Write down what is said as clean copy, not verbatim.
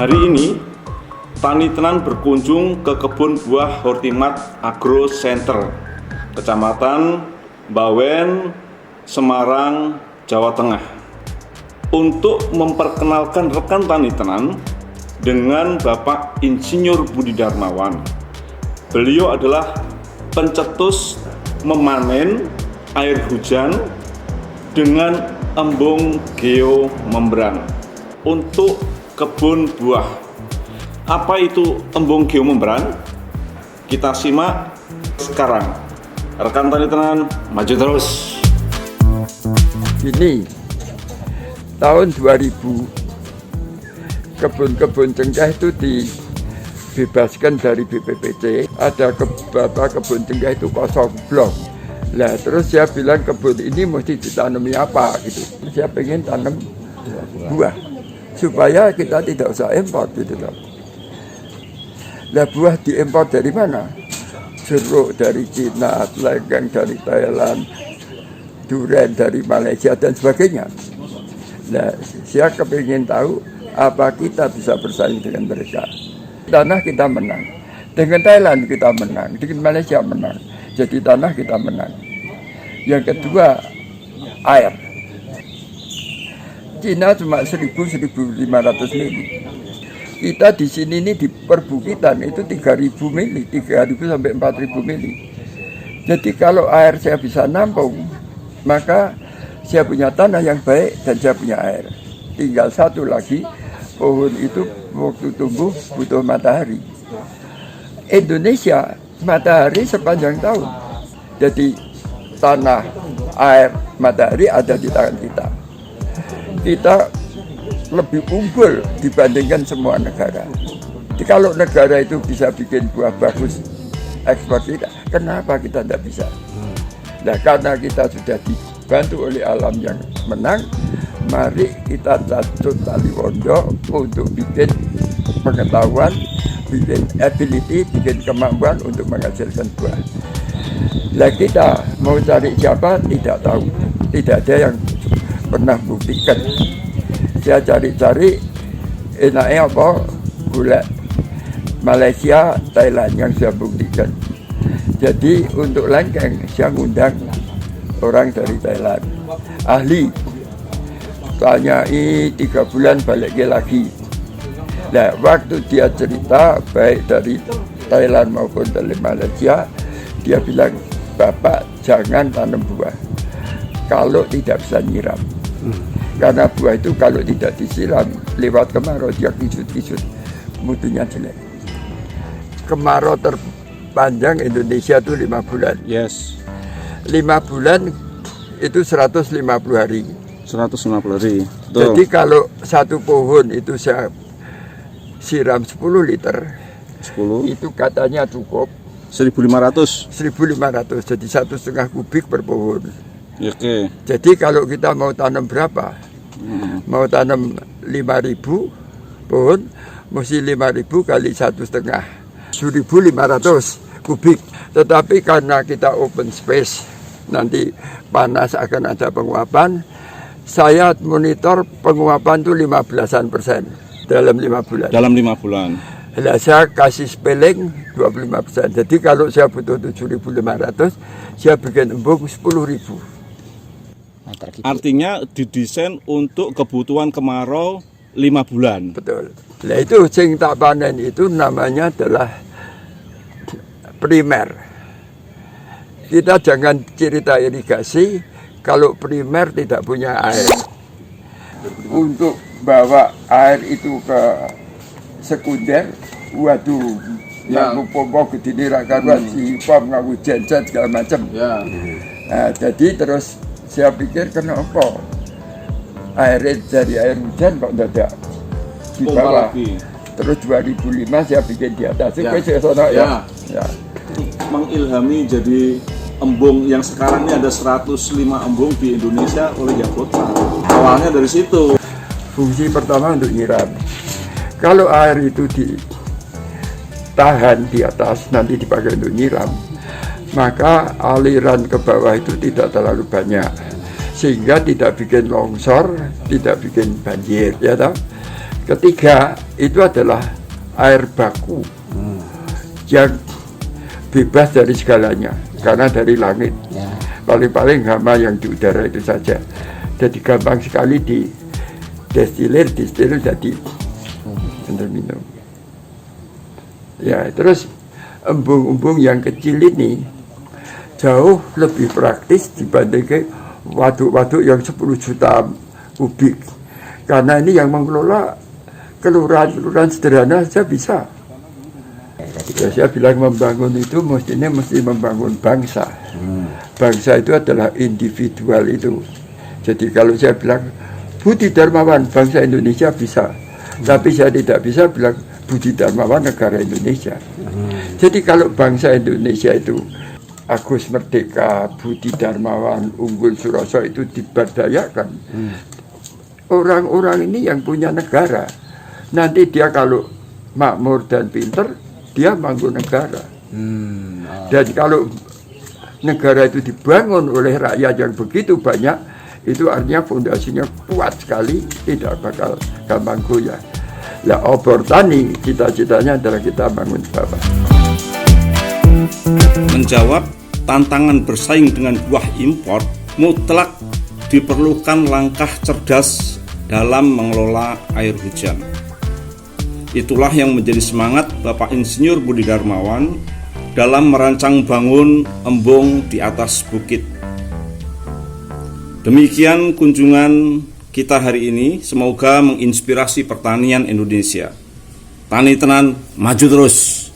Hari ini Tani Tenan berkunjung ke kebun buah Hortimat Agro Center, Kecamatan Bawen, Semarang, Jawa Tengah, untuk memperkenalkan rekan Tani Tenan dengan Bapak Insinyur Budi Darmawan. Beliau adalah pencetus memanen air hujan dengan embung geomembran untuk kebun buah. Apa itu embung geomembran? Kita simak sekarang. Rekan Tani Tenan, maju terus. Ini tahun 2000 kebun-kebun cengkeh itu dibebaskan dari BPPC. Ada kebun cengkeh itu kosong blok. Nah terus saya bilang kebun ini mesti ditanami apa gitu. Saya pengen tanam buah supaya kita tidak usah impor gitu loh. Nah buah diimpor dari mana? Jeruk dari Cina, lengkeng dari Thailand, durian dari Malaysia dan sebagainya. Nah saya kepingin tahu apa kita bisa bersaing dengan mereka. Tanah kita menang, dengan Thailand kita menang, dengan Malaysia menang. Jadi tanah kita menang. Yang kedua air. Cina cuma 1.000-1.500 mili. Kita di sini ini di perbukitan itu 3.000 mili, 3.000 sampai 4.000 mili. Jadi kalau air saya bisa nampung, maka saya punya tanah yang baik dan saya punya air. Tinggal satu lagi, pohon itu waktu tumbuh butuh matahari. Indonesia matahari sepanjang tahun. Jadi tanah, air, matahari ada di tangan kita. Kita lebih unggul dibandingkan semua negara. Jadi kalau negara itu bisa bikin buah bagus ekspor kita, kenapa kita tidak bisa? Nah karena kita sudah dibantu oleh alam yang menang, mari kita tatut tali pondok untuk bikin pengetahuan, bikin ability, bikin kemampuan untuk menghasilkan buah. Nah kita mau cari siapa tidak tahu, tidak ada yang pernah buktikan. Saya cari-cari enaknya apa, gula Malaysia, Thailand yang saya buktikan. Jadi untuk lengkeng saya ngundang orang dari Thailand, ahli. Tanyai 3 bulan balik lagi. Nah waktu dia cerita baik dari Thailand maupun dari Malaysia, dia bilang, Bapak jangan tanam buah kalau tidak bisa nyiram. Karena buah itu kalau tidak disiram lewat kemarau dia kisut-kisut, mutunya jelek. Kemarau terpanjang Indonesia itu 5 bulan. Yes. 5 bulan itu 150 hari. 150 hari. Betul. Jadi kalau satu pohon itu saya siram 10 liter, 10 itu katanya cukup 1.500. 1.500, jadi 1,5 kubik per pohon. Oke. Jadi kalau kita mau tanam berapa? Mau tanam 5.000 pohon, mesti 5.000 kali 1,5, 1.500 kubik. Tetapi karena kita open space, nanti panas akan ada penguapan, saya monitor penguapan itu 15% dalam 5 bulan. Dalam 5 bulan. Nah, saya kasih spelling 25%. Jadi kalau saya butuh 7.500, saya bikin embung 10.000. Artinya didesain untuk kebutuhan kemarau 5 bulan. Betul. Nah itu sing tak panen itu namanya adalah primer. Kita jangan cerita irigasi kalau primer tidak punya air. Untuk bawa air itu ke sekunder, waduh, ngaku pompo gedini rakaruan, si pom ngaku genset segala macam. Ya. Nah, jadi terus saya pikir kenapa air dari air hujan kok tidak di bawah. Terus 2005 saya bikin di atas. Ya. Mengilhami jadi embung yang sekarang ini ada 105 embung di Indonesia oleh Yakota. Awalnya dari situ. Fungsi pertama untuk nyiram. Kalau air itu ditahan di atas nanti dipakai untuk nyiram, maka aliran ke bawah itu tidak terlalu banyak, sehingga tidak bikin longsor, tidak bikin banjir, ya toh. Ketiga, itu adalah air baku yang bebas dari segalanya, karena dari langit. Paling-paling hama yang di udara itu saja. Jadi gampang sekali distilir jadi untuk minum. Ya, terus embung-embung yang kecil ini jauh lebih praktis dibandingkan waduk-waduk yang 10 juta kubik. Karena ini yang mengelola kelurahan-kelurahan sederhana saja bisa. Ya, saya bilang membangun itu mesti membangun bangsa. Bangsa itu adalah individual itu. Jadi kalau saya bilang Budi Darmawan bangsa Indonesia bisa, tapi saya tidak bisa bilang Budi Darmawan negara Indonesia. Jadi kalau bangsa Indonesia itu Agus Merdeka, Budi Darmawan, Unggul Suroso itu diberdayakan. Orang-orang ini yang punya negara. Nanti dia kalau makmur dan pinter, dia bangun negara. Dan kalau negara itu dibangun oleh rakyat yang begitu banyak, itu artinya fondasinya kuat sekali, tidak bakal gampang goyah. Ya, obor tani cita-citanya adalah kita bangun bawah. Menjawab tantangan bersaing dengan buah impor, mutlak diperlukan langkah cerdas dalam mengelola air hujan. Itulah yang menjadi semangat Bapak Insinyur Budi Darmawan dalam merancang bangun embung di atas bukit. Demikian kunjungan kita hari ini, semoga menginspirasi pertanian Indonesia. Tani tenan, maju terus!